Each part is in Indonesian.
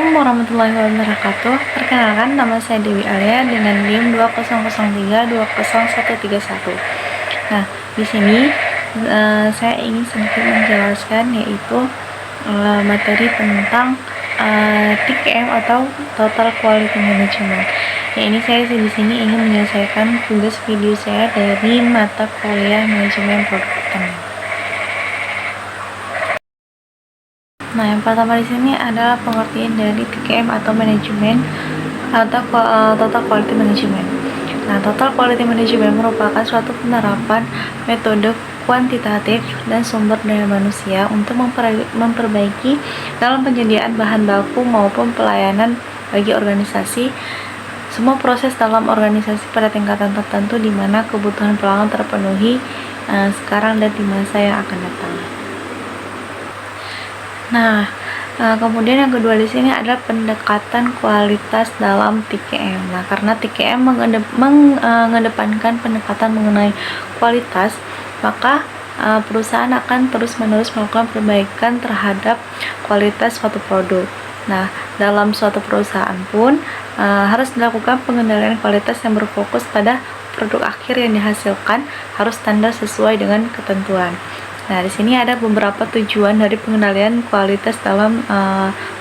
Assalamualaikum warahmatullahi wabarakatuh. Perkenalkan, nama saya Dewi Alia dengan NIM 2003201131. Nah, di sini saya ingin sedikit menjelaskan, yaitu materi tentang TQM atau Total Quality Management. Ya, ini saya di sini ingin menyelesaikan tugas video saya dari mata kuliah manajemen produk pertanian. Nah, yang pertama di sini adalah pengertian dari TQM atau manajemen atau Total Quality Management. Nah, Total Quality Management merupakan suatu penerapan metode kuantitatif dan sumber daya manusia untuk memperbaiki dalam penyediaan bahan baku maupun pelayanan bagi organisasi. Semua proses dalam organisasi pada tingkatan tertentu di mana kebutuhan pelanggan terpenuhi sekarang dan di masa yang akan datang. Nah, kemudian yang kedua di sini adalah pendekatan kualitas dalam TQM. Nah, karena TQM mengedepankan pendekatan mengenai kualitas, maka perusahaan akan terus-menerus melakukan perbaikan terhadap kualitas suatu produk. Nah, dalam suatu perusahaan pun harus dilakukan pengendalian kualitas yang berfokus pada produk akhir yang dihasilkan harus standar sesuai dengan ketentuan. Nah, di sini ada beberapa tujuan dari pengendalian kualitas dalam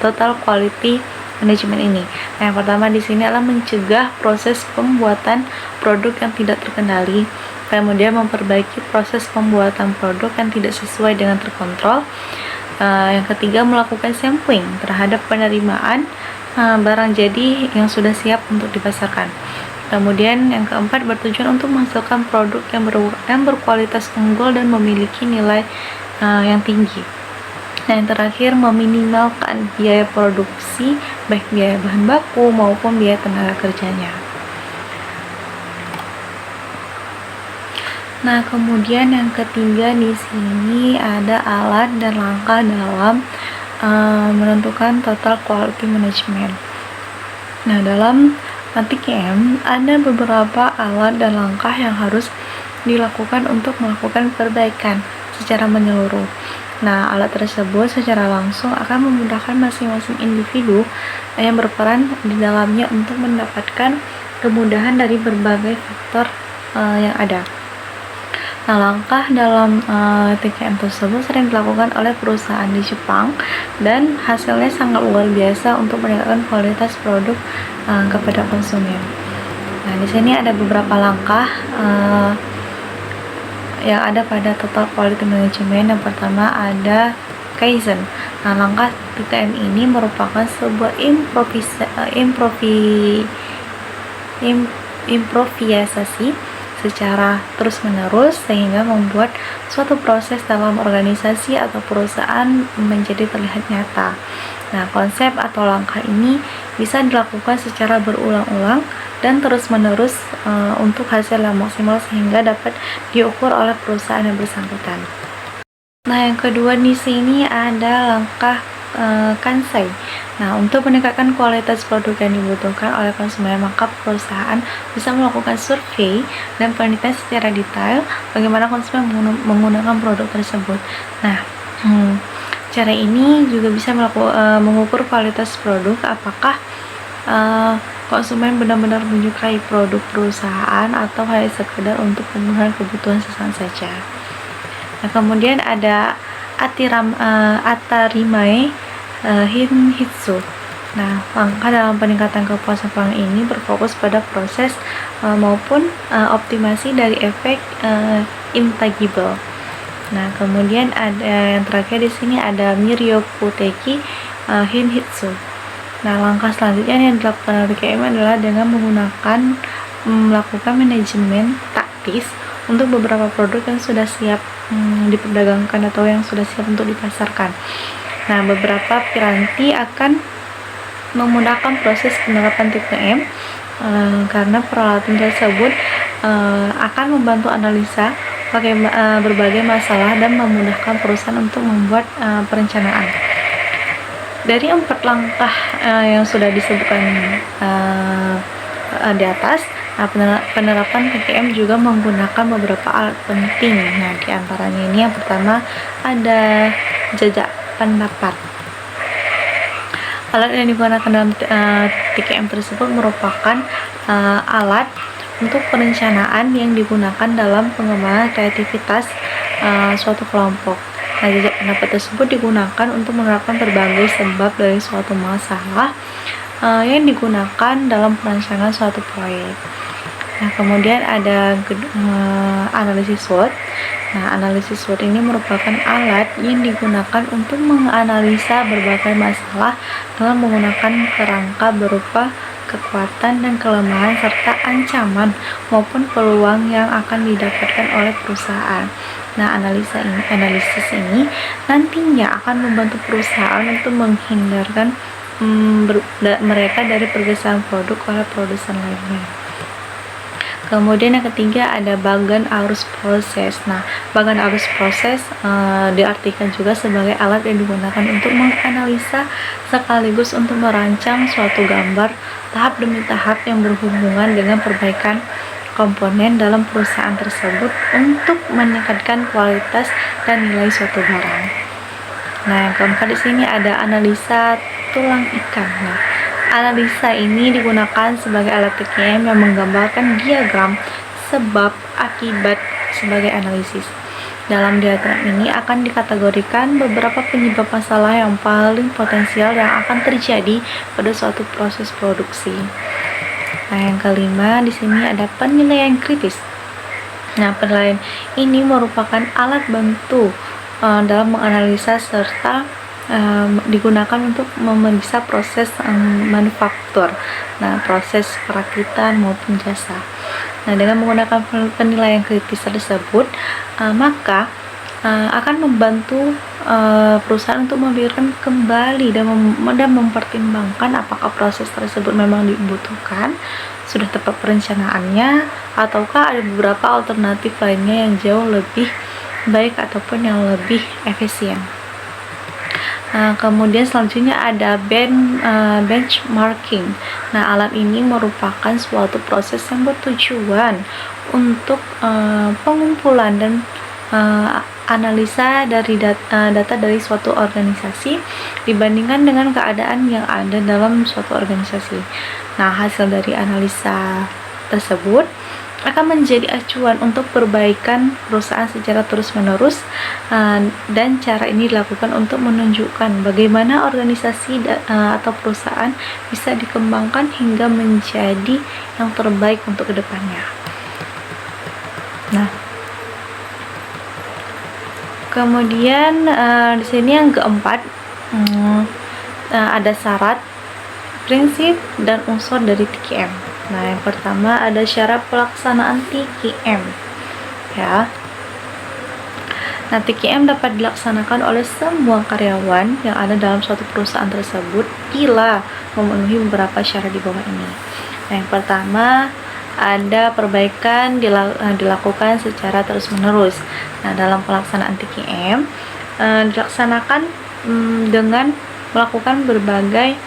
Total Quality Management ini. Nah, yang pertama di sini adalah mencegah proses pembuatan produk yang tidak terkendali, kemudian memperbaiki proses pembuatan produk yang tidak sesuai dengan terkontrol. Yang ketiga, melakukan sampling terhadap penerimaan barang jadi yang sudah siap untuk dipasarkan. Kemudian yang keempat, bertujuan untuk menghasilkan produk yang berkualitas unggul dan memiliki nilai yang tinggi. Nah, yang terakhir, meminimalkan biaya produksi, baik biaya bahan baku maupun biaya tenaga kerjanya. Nah, kemudian yang ketiga di sini ada alat dan langkah dalam menentukan Total Quality Management. Nah, dalam TQM ada beberapa alat dan langkah yang harus dilakukan untuk melakukan perbaikan secara menyeluruh. Nah, alat tersebut secara langsung akan memudahkan masing-masing individu yang berperan di dalamnya untuk mendapatkan kemudahan dari berbagai faktor yang ada. Nah, langkah dalam TQM tersebut sering dilakukan oleh perusahaan di Jepang dan hasilnya sangat luar biasa untuk meningkatkan kualitas produk kepada konsumen. Nah, di sini ada beberapa langkah yang ada pada Total Quality Management. Yang pertama ada Kaizen. Nah, langkah TQM ini merupakan sebuah improvisasi secara terus-menerus sehingga membuat suatu proses dalam organisasi atau perusahaan menjadi terlihat nyata. Nah, konsep atau langkah ini bisa dilakukan secara berulang-ulang dan terus-menerus untuk hasil yang maksimal sehingga dapat diukur oleh perusahaan yang bersangkutan. Nah, yang kedua di sini ada langkah Kansai. Nah, untuk meningkatkan kualitas produk yang dibutuhkan oleh konsumen, maka perusahaan bisa melakukan survei dan penelitian secara detail bagaimana konsumen menggunakan produk tersebut. Nah, cara ini juga bisa mengukur kualitas produk, apakah konsumen benar-benar menyukai produk perusahaan atau hanya sekedar untuk pemenuhan kebutuhan sesaat saja. Nah, kemudian ada Atarimae Hinhitsu. Nah, langkah dalam peningkatan kepuasan pelanggan ini berfokus pada proses maupun optimasi dari efek intangible. Nah, kemudian ada yang terakhir di sini ada Miryokuteki Hinhitsu. Nah, langkah selanjutnya yang dilakukan oleh TQM adalah dengan melakukan manajemen taktis untuk beberapa produk yang sudah siap diperdagangkan atau yang sudah siap untuk dipasarkan. Nah, beberapa piranti akan memudahkan proses penerapan TQM karena peralatan tersebut akan membantu analisa berbagai masalah dan memudahkan perusahaan untuk membuat perencanaan. Dari 4 langkah yang sudah disebutkan di atas, penerapan TQM juga menggunakan beberapa alat penting. Nah, di antaranya ini yang pertama ada jajak pendapat. Alat yang digunakan dalam TKM tersebut merupakan alat untuk perencanaan yang digunakan dalam pengembangan kreativitas suatu kelompok. Nah, jajak pendapat tersebut digunakan untuk menerapkan berbagai sebab dari suatu masalah yang digunakan dalam perencanaan suatu proyek. Nah, kemudian ada analisis SWOT. Nah, analisis SWOT ini merupakan alat yang digunakan untuk menganalisa berbagai masalah dalam menggunakan kerangka berupa kekuatan dan kelemahan serta ancaman maupun peluang yang akan didapatkan oleh perusahaan. Nah, analisis ini nantinya akan membantu perusahaan untuk menghindarkan mereka dari pergeseran produk oleh produsen lainnya. Kemudian yang ketiga ada bagan arus proses. Nah, bagan arus proses diartikan juga sebagai alat yang digunakan untuk menganalisa sekaligus untuk merancang suatu gambar tahap demi tahap yang berhubungan dengan perbaikan komponen dalam perusahaan tersebut untuk meningkatkan kualitas dan nilai suatu barang. Nah, yang keempat di sini ada analisa tulang ikan. Nah, analisa ini digunakan sebagai alat TKM yang menggambarkan diagram sebab akibat sebagai analisis. Dalam diagram ini akan dikategorikan beberapa penyebab masalah yang paling potensial yang akan terjadi pada suatu proses produksi. Nah, yang kelima di sini ada penilaian kritis. Nah, penilaian ini merupakan alat bantu dalam menganalisa serta digunakan untuk memeriksa proses manufaktur, proses perakitan maupun jasa. Nah, dengan menggunakan penilaian kritis tersebut, maka akan membantu perusahaan untuk memikirkan kembali dan mempertimbangkan apakah proses tersebut memang dibutuhkan, sudah tepat perencanaannya, ataukah ada beberapa alternatif lainnya yang jauh lebih baik ataupun yang lebih efisien. Kemudian selanjutnya ada benchmarking. Nah, alat ini merupakan suatu proses yang bertujuan untuk pengumpulan dan analisa dari data dari suatu organisasi dibandingkan dengan keadaan yang ada dalam suatu organisasi. Nah, hasil dari analisa tersebut akan menjadi acuan untuk perbaikan perusahaan secara terus-menerus, dan cara ini dilakukan untuk menunjukkan bagaimana organisasi atau perusahaan bisa dikembangkan hingga menjadi yang terbaik untuk kedepannya. Nah, kemudian di sini yang keempat ada syarat, prinsip, dan unsur dari TKM. Nah, yang pertama ada syarat pelaksanaan TKM. Ya. Nah, TKM dapat dilaksanakan oleh semua karyawan yang ada dalam suatu perusahaan tersebut bila memenuhi beberapa syarat di bawah ini. Nah, yang pertama ada perbaikan dilakukan secara terus-menerus. Nah, dalam pelaksanaan TKM dilaksanakan dengan melakukan berbagai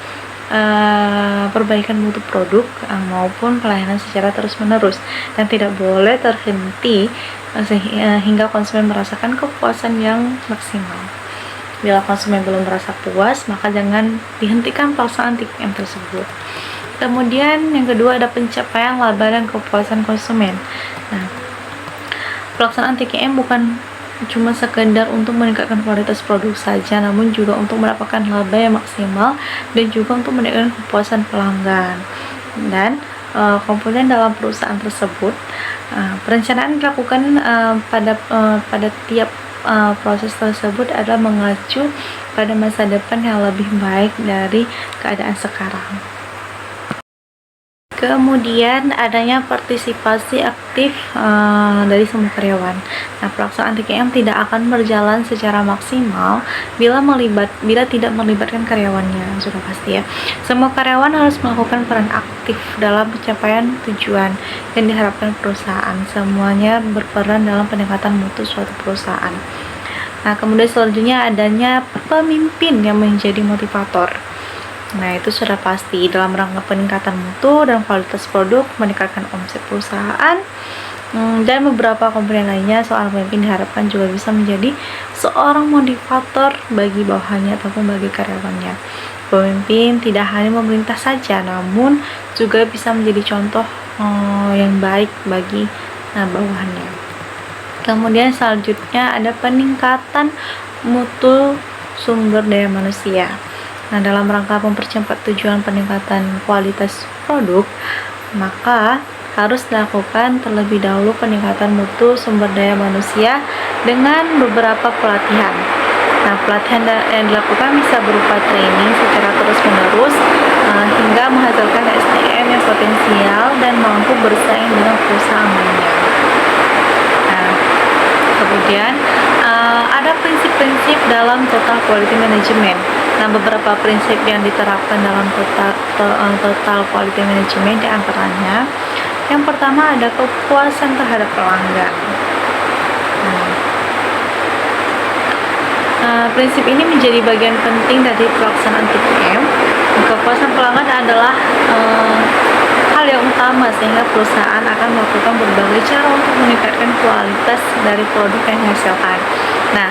perbaikan mutu produk maupun pelayanan secara terus-menerus dan tidak boleh terhenti hingga konsumen merasakan kepuasan yang maksimal. Bila konsumen belum merasa puas, maka jangan dihentikan pelaksanaan TKM tersebut. Kemudian yang kedua ada pencapaian laba dan kepuasan konsumen. Nah, pelaksanaan TKM bukan cuma sekedar untuk meningkatkan kualitas produk saja, namun juga untuk mendapatkan laba yang maksimal dan juga untuk meningkatkan kepuasan pelanggan. Dan komponen dalam perusahaan tersebut, perencanaan dilakukan pada tiap proses tersebut adalah mengacu pada masa depan yang lebih baik dari keadaan sekarang. Kemudian adanya partisipasi aktif dari semua karyawan. Nah, pelaksanaan TKM tidak akan berjalan secara maksimal bila tidak melibatkan karyawannya, sudah pasti ya. Semua karyawan harus melakukan peran aktif dalam pencapaian tujuan yang diharapkan perusahaan. Semuanya berperan dalam peningkatan mutu suatu perusahaan. Nah, kemudian selanjutnya adanya pemimpin yang menjadi motivator. Nah, itu sudah pasti dalam rangka peningkatan mutu dan kualitas produk, meningkatkan omset perusahaan, dan beberapa komponen lainnya. Seorang pemimpin diharapkan juga bisa menjadi seorang motivator bagi bawahannya ataupun bagi karyawannya. Pemimpin tidak hanya memerintah saja, namun juga bisa menjadi contoh yang baik bagi bawahannya. Kemudian selanjutnya ada peningkatan mutu sumber daya manusia. Nah, dalam rangka mempercepat tujuan peningkatan kualitas produk, maka harus dilakukan terlebih dahulu peningkatan mutu sumber daya manusia dengan beberapa pelatihan. Nah, pelatihan yang dilakukan bisa berupa training secara terus-menerus hingga menghasilkan SDM yang potensial dan mampu bersaing dengan perusahaan lainnya. Nah, kemudian ada prinsip-prinsip dalam total quality management. Nah, beberapa prinsip yang diterapkan dalam total quality management diantaranya, yang pertama ada kepuasan terhadap pelanggan. Prinsip ini menjadi bagian penting dari pelaksanaan TPM. Kepuasan pelanggan adalah hal yang utama sehingga perusahaan akan melakukan berbagai cara untuk meningkatkan kualitas dari produk yang dihasilkan. Nah,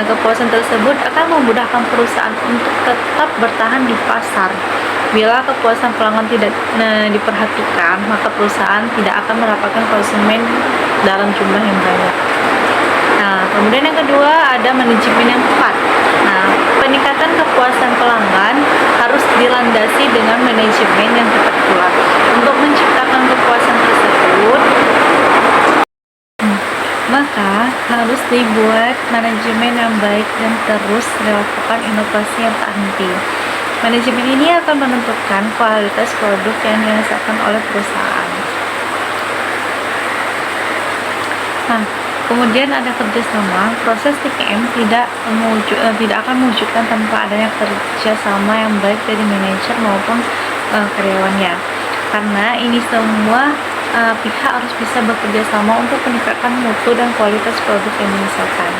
kepuasan tersebut akan memudahkan perusahaan untuk tetap bertahan di pasar. Bila kepuasan pelanggan tidak diperhatikan, maka perusahaan tidak akan mendapatkan konsumen dalam jumlah yang banyak. Nah, kemudian yang kedua ada manajemen yang tepat. Nah, peningkatan kepuasan pelanggan harus dilandasi dengan manajemen yang tepat pula. Untuk menciptakan kepuasan tersebut, maka harus dibuat manajemen yang baik dan terus dilakukan inovasi yang tak henti. Manajemen ini akan menentukan kualitas produk yang dihasilkan oleh perusahaan. Nah, kemudian ada kerjasama. Proses TPM tidak akan mewujudkan tanpa adanya kerjasama yang baik dari manajer maupun karyawannya. Karena ini semua pihak harus bisa bekerja sama untuk meningkatkan mutu dan kualitas produk yang dihasilkan.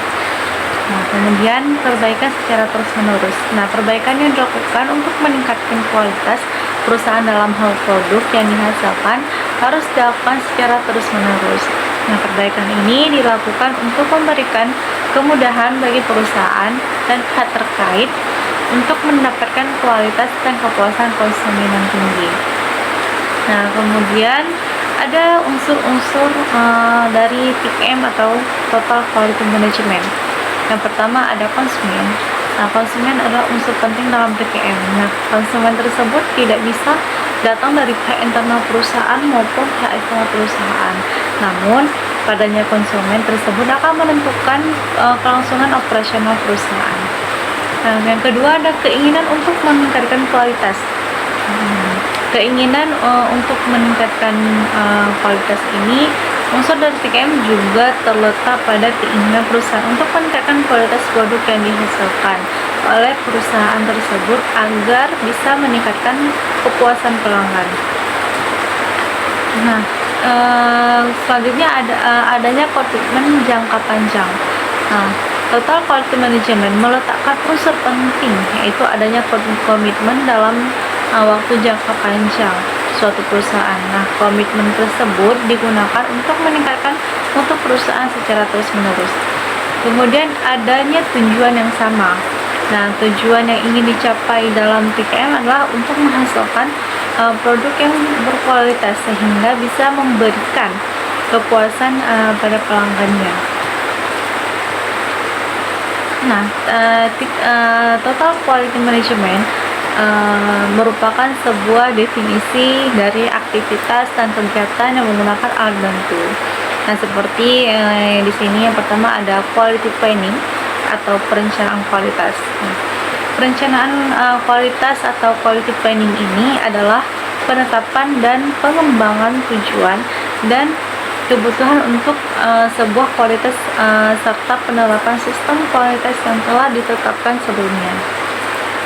Nah, kemudian perbaikan secara terus-menerus. Nah, perbaikan yang dilakukan untuk meningkatkan kualitas perusahaan dalam hal produk yang dihasilkan harus dilakukan secara terus-menerus. Nah, perbaikan ini dilakukan untuk memberikan kemudahan bagi perusahaan dan pihak terkait untuk mendapatkan kualitas dan kepuasan konsumen yang tinggi. Nah, kemudian ada unsur-unsur dari TQM atau Total Quality Management. Yang pertama ada konsumen. Nah, konsumen adalah unsur penting dalam TQM. Nah, konsumen tersebut tidak bisa datang dari pihak internal perusahaan maupun pihak eksternal perusahaan. Namun, padanya konsumen tersebut akan menentukan kelangsungan operasional perusahaan. Nah, yang kedua ada keinginan untuk meningkatkan kualitas. Keinginan untuk meningkatkan kualitas ini, unsur dari TKM juga terletak pada keinginan perusahaan untuk meningkatkan kualitas produk yang dihasilkan oleh perusahaan tersebut agar bisa meningkatkan kepuasan pelanggan. Nah, selanjutnya adanya komitmen jangka panjang. Nah, Total Quality Management meletakkan unsur penting, yaitu adanya komitmen dalam waktu jangka panjang suatu perusahaan. Nah, komitmen tersebut digunakan untuk meningkatkan mutu perusahaan secara terus-menerus. Kemudian adanya tujuan yang sama. Nah, tujuan yang ingin dicapai dalam TKM adalah untuk menghasilkan produk yang berkualitas sehingga bisa memberikan kepuasan pada pelanggannya. Nah, Total Quality Management merupakan sebuah definisi dari aktivitas dan kegiatan yang menggunakan alat bantu. Nah, seperti di sini yang pertama ada quality planning atau perencanaan kualitas. Nah, perencanaan kualitas atau quality planning ini adalah penetapan dan pengembangan tujuan dan kebutuhan untuk sebuah kualitas serta penerapan sistem kualitas yang telah ditetapkan sebelumnya.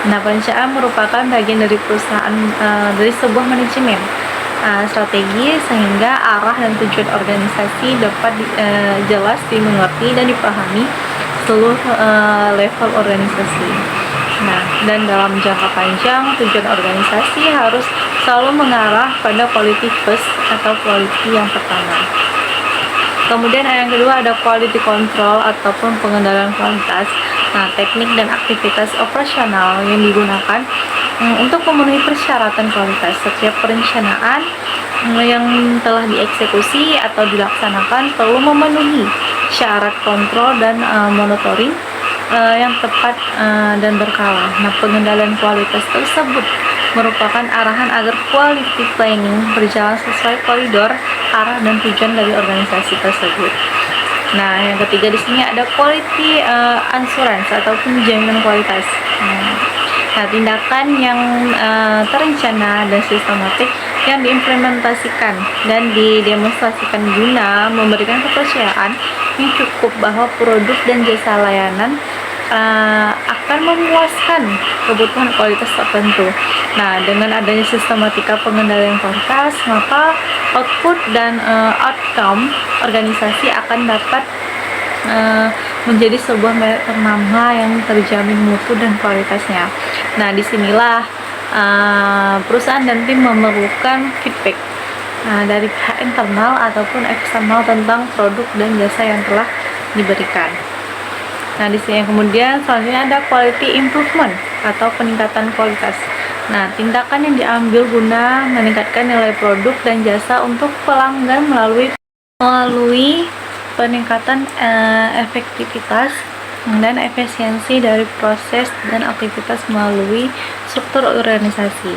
Nah, perencanaan merupakan bagian dari perusahaan dari sebuah manajemen strategi sehingga arah dan tujuan organisasi dapat jelas dimengerti dan dipahami seluruh level organisasi. Nah, dan dalam jangka panjang tujuan organisasi harus selalu mengarah pada quality first atau quality yang pertama. Kemudian yang kedua ada quality control ataupun pengendalian kualitas. Nah, teknik dan aktivitas operasional yang digunakan untuk memenuhi persyaratan kualitas. Setiap perencanaan yang telah dieksekusi atau dilaksanakan perlu memenuhi syarat kontrol dan monitoring yang tepat dan berkala. Nah, pengendalian kualitas tersebut merupakan arahan agar quality planning berjalan sesuai koridor, arah, dan tujuan dari organisasi tersebut. Nah, yang ketiga di sini ada quality assurance ataupun jaminan kualitas. Nah, tindakan yang terencana dan sistematik yang diimplementasikan dan didemonstrasikan guna memberikan kepercayaan yang cukup bahwa produk dan jasa layanan akan memuaskan kebutuhan kualitas tertentu. Nah, dengan adanya sistematika pengendalian kualitas, maka output dan outcome organisasi akan dapat menjadi sebuah merek ternama yang terjamin mutu dan kualitasnya. Nah, disinilah perusahaan dan tim memerlukan feedback dari pihak internal ataupun eksternal tentang produk dan jasa yang telah diberikan. Nah, di sini kemudian selanjutnya ada quality improvement atau peningkatan kualitas. Nah, tindakan yang diambil guna meningkatkan nilai produk dan jasa untuk pelanggan melalui peningkatan efektivitas dan efisiensi dari proses dan aktivitas melalui struktur organisasi.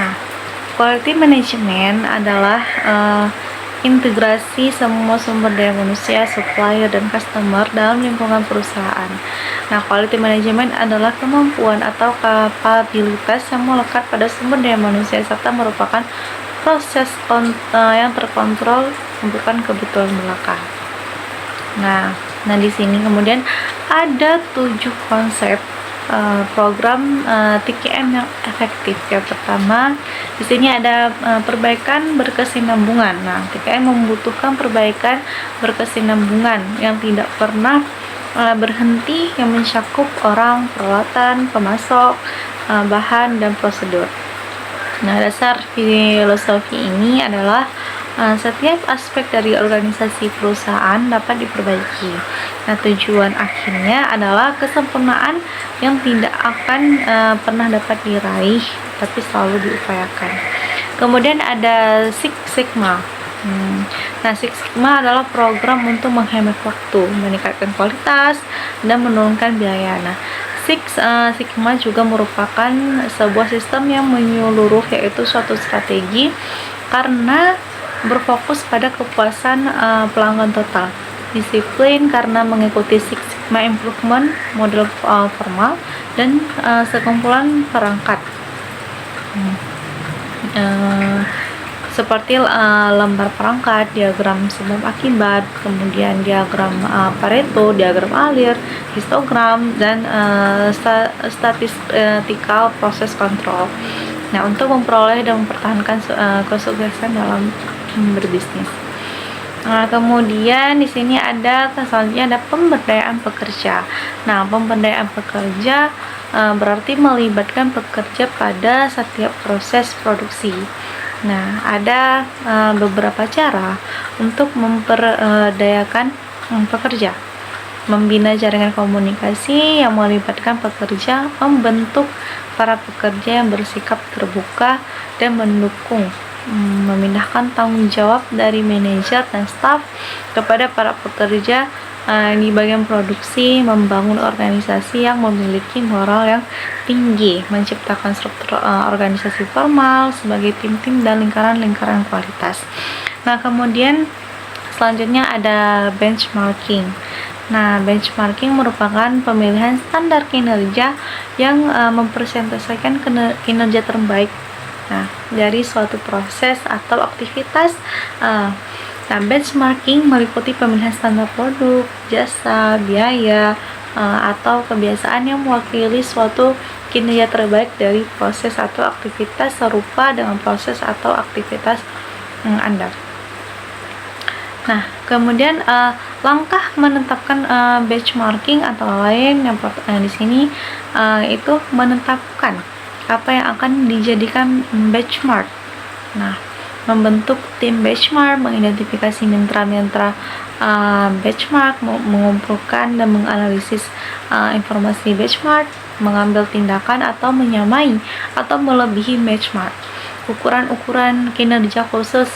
Nah, quality management adalah integrasi semua sumber daya manusia, supplier, dan customer dalam lingkungan perusahaan. Nah, quality management adalah kemampuan atau kapabilitas yang melekat pada sumber daya manusia serta merupakan proses yang terkontrol bukan kebutuhan belaka. Nah, di sini kemudian ada 7 konsep program TKM yang efektif. Yang pertama, di sini ada perbaikan berkesinambungan. Nah, TKM membutuhkan perbaikan berkesinambungan yang tidak pernah berhenti, yang mencakup orang, peralatan, pemasok, bahan, dan prosedur. Nah, dasar filosofi ini adalah setiap aspek dari organisasi perusahaan dapat diperbaiki. Nah, tujuan akhirnya adalah kesempurnaan yang tidak akan pernah dapat diraih, tapi selalu diupayakan. Kemudian ada Six Sigma. Nah, Six Sigma adalah program untuk menghemat waktu, meningkatkan kualitas, dan menurunkan biaya. Nah, Six Sigma juga merupakan sebuah sistem yang menyeluruh, yaitu suatu strategi karena berfokus pada kepuasan pelanggan total, disiplin karena mengikuti Six Sigma Improvement model formal, dan sekumpulan perangkat seperti lembar perangkat, diagram sebab akibat, kemudian diagram Pareto, diagram alir, histogram, dan statistical process control. Nah, untuk memperoleh dan mempertahankan kesuksesan dalam berbisnis. Nah, kemudian di sini selanjutnya ada pemberdayaan pekerja. Nah, pemberdayaan pekerja berarti melibatkan pekerja pada setiap proses produksi. Nah, ada beberapa cara untuk memperdayakan pekerja. Membina jaringan komunikasi yang melibatkan pekerja, membentuk para pekerja yang bersikap terbuka dan mendukung, memindahkan tanggung jawab dari manajer dan staf kepada para pekerja di bagian produksi, membangun organisasi yang memiliki moral yang tinggi, menciptakan struktur organisasi formal sebagai tim-tim dan lingkaran-lingkaran kualitas. Nah, kemudian selanjutnya ada benchmarking. Nah, benchmarking merupakan pemilihan standar kinerja yang mempresentasikan kinerja terbaik dari suatu proses atau aktivitas. Nah, benchmarking meliputi pemilihan standar produk, jasa, biaya, atau kebiasaan yang mewakili suatu kinerja terbaik dari proses atau aktivitas serupa dengan proses atau aktivitas Anda. Nah, kemudian langkah menetapkan benchmarking atau lain yang di sini itu menetapkan apa yang akan dijadikan benchmark. Nah, membentuk tim benchmark, mengidentifikasi mitra-mitra benchmark, mengumpulkan dan menganalisis informasi benchmark, mengambil tindakan atau menyamai atau melebihi benchmark. Ukuran-ukuran kinerja khusus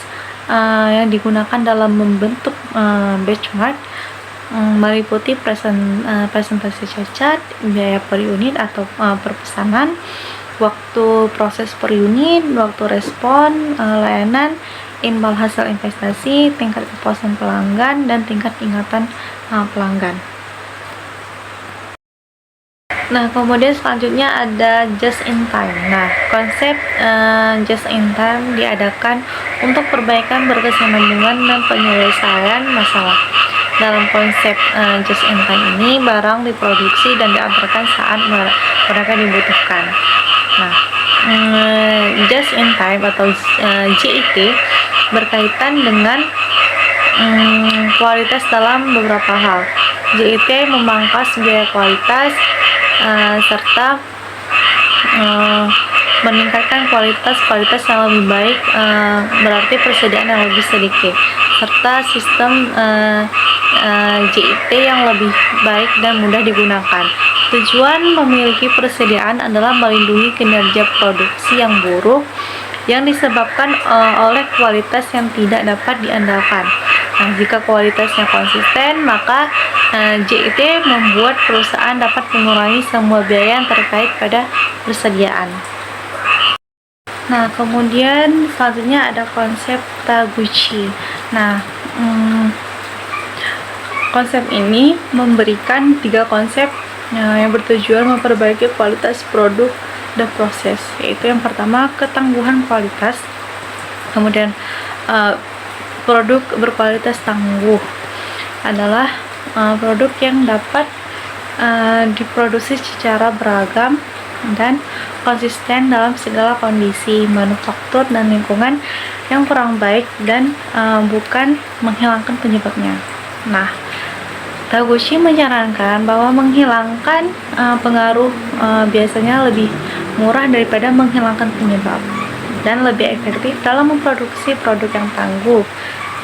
yang digunakan dalam membentuk benchmark meliputi presentasi cacat, biaya per unit atau per pesanan, waktu proses per unit, waktu respon layanan, imbal hasil investasi, tingkat kepuasan pelanggan, dan tingkat ingatan pelanggan. Nah, kemudian selanjutnya ada just in time. Nah, konsep just in time diadakan untuk perbaikan berkesinambungan dan penyelesaian masalah. Dalam konsep just in time ini, barang diproduksi dan diantarkan saat mereka dibutuhkan. Nah, just in time atau JIT berkaitan dengan kualitas dalam beberapa hal. JIT memangkas biaya kualitas serta meningkatkan kualitas yang lebih baik, berarti persediaan yang lebih sedikit, serta sistem JIT yang lebih baik dan mudah digunakan. Tujuan memiliki persediaan adalah melindungi kinerja produksi yang buruk yang disebabkan oleh kualitas yang tidak dapat diandalkan. Nah, jika kualitasnya konsisten, maka JIT membuat perusahaan dapat mengurangi semua biaya yang terkait pada persediaan. Nah, kemudian selanjutnya ada konsep Taguchi. Nah, konsep ini memberikan 3 konsep yang bertujuan memperbaiki kualitas produk dan proses, yaitu yang pertama ketangguhan kualitas, kemudian produk berkualitas tangguh adalah produk yang dapat diproduksi secara beragam dan konsisten dalam segala kondisi manufaktur dan lingkungan yang kurang baik dan bukan menghilangkan penyebabnya. Nah, Taguchi menyarankan bahwa menghilangkan pengaruh biasanya lebih murah daripada menghilangkan penyebab dan lebih efektif dalam memproduksi produk yang tangguh.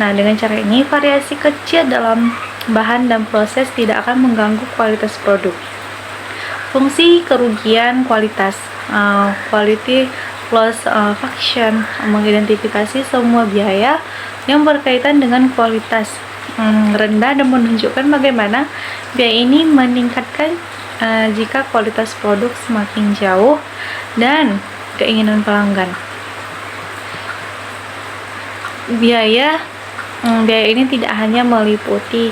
Nah, dengan cara ini variasi kecil dalam bahan dan proses tidak akan mengganggu kualitas produk. Fungsi kerugian kualitas, quality loss function, mengidentifikasi semua biaya yang berkaitan dengan kualitas rendah dan menunjukkan bagaimana biaya ini meningkatkan jika kualitas produk semakin jauh dan keinginan pelanggan. Biaya ini tidak hanya meliputi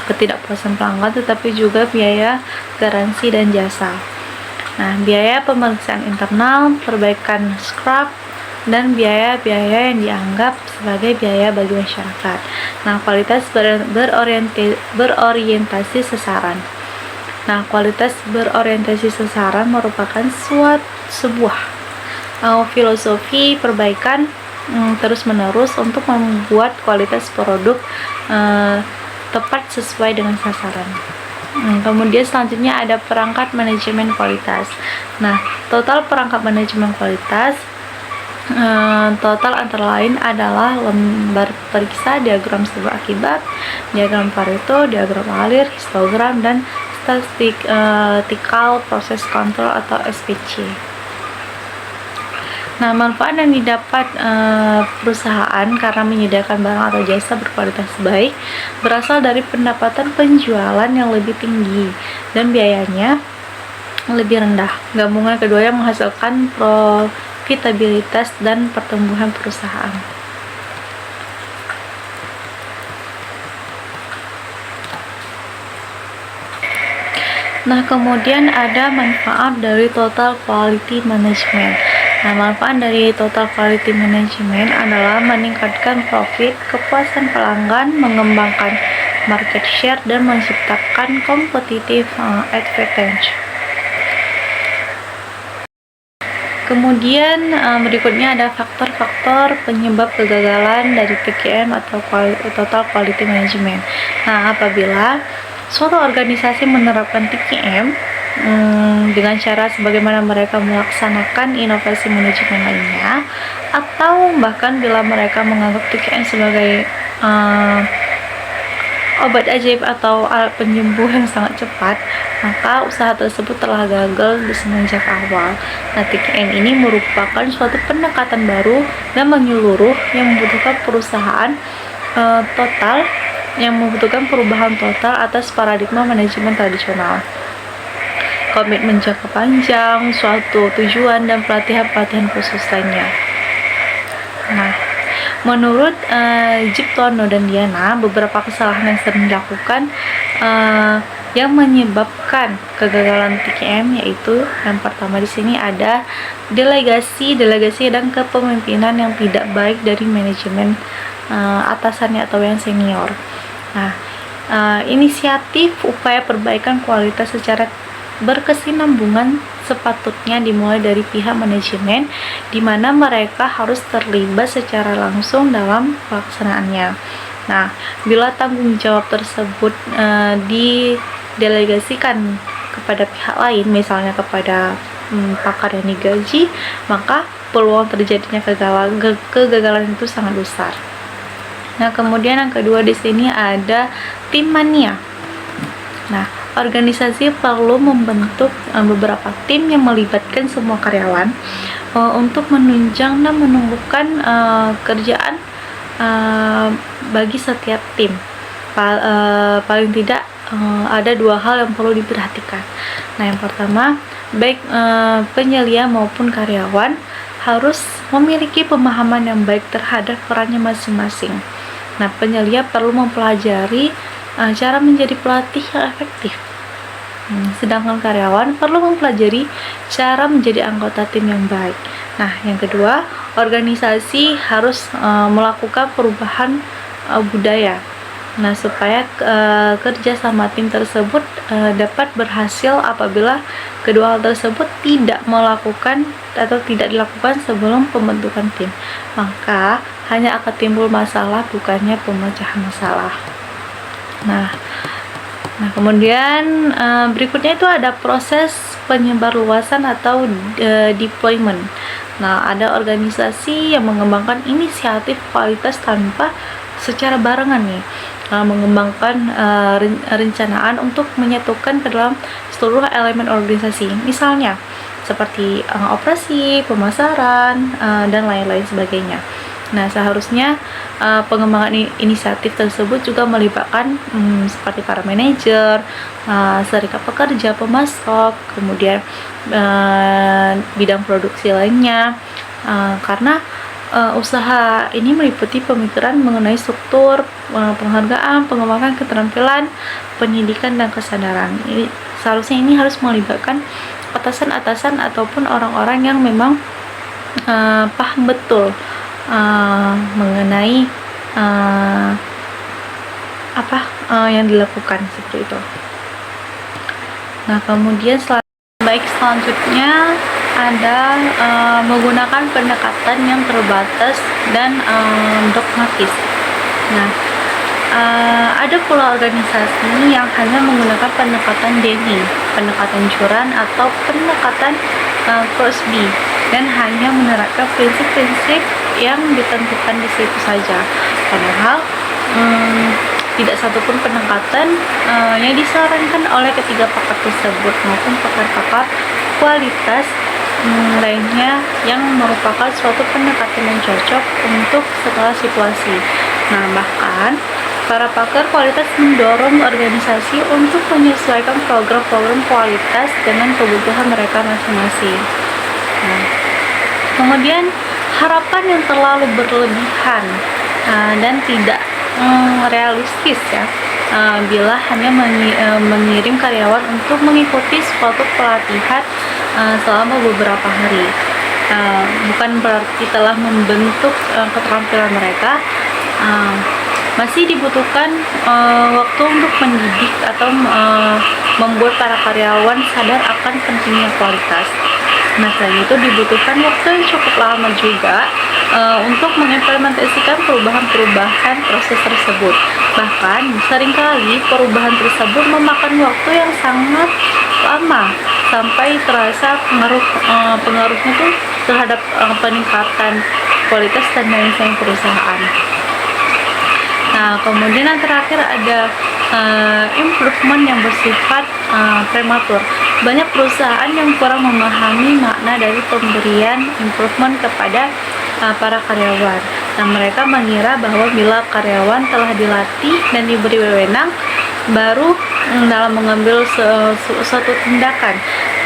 ketidakpuasan pelanggan, tetapi juga biaya garansi dan jasa. Nah, biaya pemeriksaan internal, perbaikan scrap, dan biaya-biaya yang dianggap sebagai biaya bagi masyarakat. Nah, kualitas berorientasi sasaran. Nah, kualitas berorientasi sasaran merupakan sebuah filosofi perbaikan terus-menerus untuk membuat kualitas produk tepat sesuai dengan sasaran. Kemudian selanjutnya ada perangkat manajemen kualitas. Nah, total perangkat manajemen kualitas total antara lain adalah lembar periksa, diagram sebab akibat, diagram Pareto, diagram alir, histogram, dan statistical process control atau SPC. Nah, manfaat yang didapat perusahaan karena menyediakan barang atau jasa berkualitas baik berasal dari pendapatan penjualan yang lebih tinggi dan biayanya lebih rendah. Gabungan keduanya menghasilkan profitabilitas dan pertumbuhan perusahaan. Nah, kemudian ada manfaat dari total quality management. Nah, manfaat dari total quality management adalah meningkatkan profit, kepuasan pelanggan, mengembangkan market share, dan menciptakan competitive advantage. Kemudian berikutnya ada faktor-faktor penyebab kegagalan dari TQM atau total quality management. Nah, apabila suatu organisasi menerapkan TQM dengan cara sebagaimana mereka melaksanakan inovasi manajemen lainnya, atau bahkan bila mereka menganggap TKM sebagai obat ajaib atau alat penyembuh yang sangat cepat, maka usaha tersebut telah gagal di semenjak awal. Nah, TKM ini merupakan suatu pendekatan baru dan menyeluruh yang membutuhkan perubahan total atas paradigma manajemen tradisional. Komitmen jangka panjang, suatu tujuan, dan pelatihan-pelatihan khusus lainnya. Nah, menurut Jiptono dan Diana, beberapa kesalahan yang sering dilakukan yang menyebabkan kegagalan TKM yaitu yang pertama di sini ada delegasi dan kepemimpinan yang tidak baik dari manajemen atasannya atau yang senior. Nah, inisiatif upaya perbaikan kualitas secara berkesinambungan sepatutnya dimulai dari pihak manajemen, di mana mereka harus terlibat secara langsung dalam pelaksanaannya. Nah, bila tanggung jawab tersebut didelegasikan kepada pihak lain, misalnya kepada pakar yang digaji, maka peluang terjadinya kegagalan itu sangat besar. Nah, kemudian yang kedua di sini ada tim mania. Nah, organisasi perlu membentuk beberapa tim yang melibatkan semua karyawan untuk menunjang dan menumbuhkan kerjaan bagi setiap tim. Paling tidak ada dua hal yang perlu diperhatikan. Nah, yang pertama, baik penyelia maupun karyawan harus memiliki pemahaman yang baik terhadap perannya masing-masing. Nah, penyelia perlu mempelajari cara menjadi pelatih yang efektif. Sedangkan karyawan perlu mempelajari cara menjadi anggota tim yang baik. Nah, yang kedua, organisasi harus melakukan perubahan budaya. Nah, supaya kerja sama tim tersebut dapat berhasil apabila kedua hal tersebut tidak dilakukan sebelum pembentukan tim, maka hanya akan timbul masalah bukannya pemecahan masalah. Nah, kemudian berikutnya itu ada proses penyebarluasan atau deployment. Nah, ada organisasi yang mengembangkan inisiatif kualitas tanpa secara barengan nih, mengembangkan rencanaan untuk menyatukan ke dalam seluruh elemen organisasi, misalnya seperti operasi, pemasaran, dan lain-lain sebagainya. Nah, seharusnya pengembangan inisiatif tersebut juga melibatkan seperti para manajer, serikat pekerja, pemasok, kemudian bidang produksi lainnya, karena usaha ini meliputi pemikiran mengenai struktur, penghargaan, pengembangan keterampilan, pendidikan, dan kesadaran. Seharusnya ini harus melibatkan atasan-atasan ataupun orang-orang yang memang paham betul mengenai yang dilakukan seperti itu. Nah, kemudian selanjutnya ada menggunakan pendekatan yang terbatas dan dogmatis. Nah, ada pula organisasi yang hanya menggunakan pendekatan Deming, pendekatan Juran, atau pendekatan Crosby, dan hanya menerapkan prinsip-prinsip yang ditentukan di situ saja. Padahal tidak satupun pendekatan yang disarankan oleh ketiga pakar tersebut maupun pakar-pakar kualitas lainnya yang merupakan suatu pendekatan yang cocok untuk segala situasi. Nah, bahkan para pakar kualitas mendorong organisasi untuk menyesuaikan program-program kualitas dengan kebutuhan mereka masing-masing. Nah, kemudian harapan yang terlalu berlebihan dan tidak realistis ya, bila hanya mengirim karyawan untuk mengikuti suatu pelatihan selama beberapa hari, bukan berarti telah membentuk keterampilan mereka. Masih dibutuhkan waktu untuk mendidik atau membuat para karyawan sadar akan pentingnya kualitas. Nah, selain itu dibutuhkan waktu yang cukup lama juga untuk mengimplementasikan perubahan-perubahan proses tersebut. Bahkan seringkali perubahan tersebut memakan waktu yang sangat lama sampai terasa pengaruhnya tuh terhadap peningkatan kualitas dan daya saing perusahaan. Nah, kemudian yang terakhir ada improvement yang bersifat prematur. Banyak perusahaan yang kurang memahami makna dari pemberian improvement kepada para karyawan. Nah, mereka mengira bahwa bila karyawan telah dilatih dan diberi wewenang, baru dalam mengambil suatu tindakan,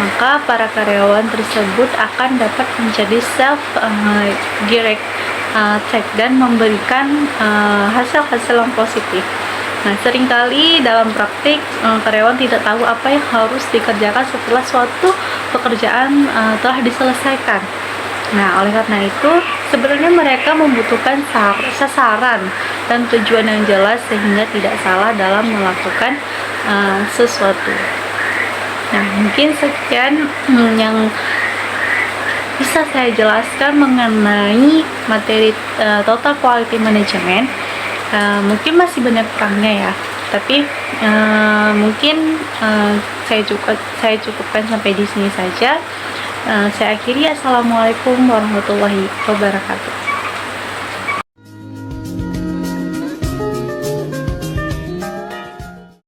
maka para karyawan tersebut akan dapat menjadi self-direct check dan memberikan hasil-hasil yang positif. Nah, seringkali dalam praktik karyawan tidak tahu apa yang harus dikerjakan setelah suatu pekerjaan telah diselesaikan. Nah, oleh karena itu, sebenarnya mereka membutuhkan sasaran dan tujuan yang jelas sehingga tidak salah dalam melakukan sesuatu. Nah, mungkin sekian yang bisa saya jelaskan mengenai materi total quality management. Mungkin masih banyak kurangnya ya, tapi mungkin saya cukupkan sampai di sini saja. Saya akhiri. Assalamualaikum warahmatullahi wabarakatuh.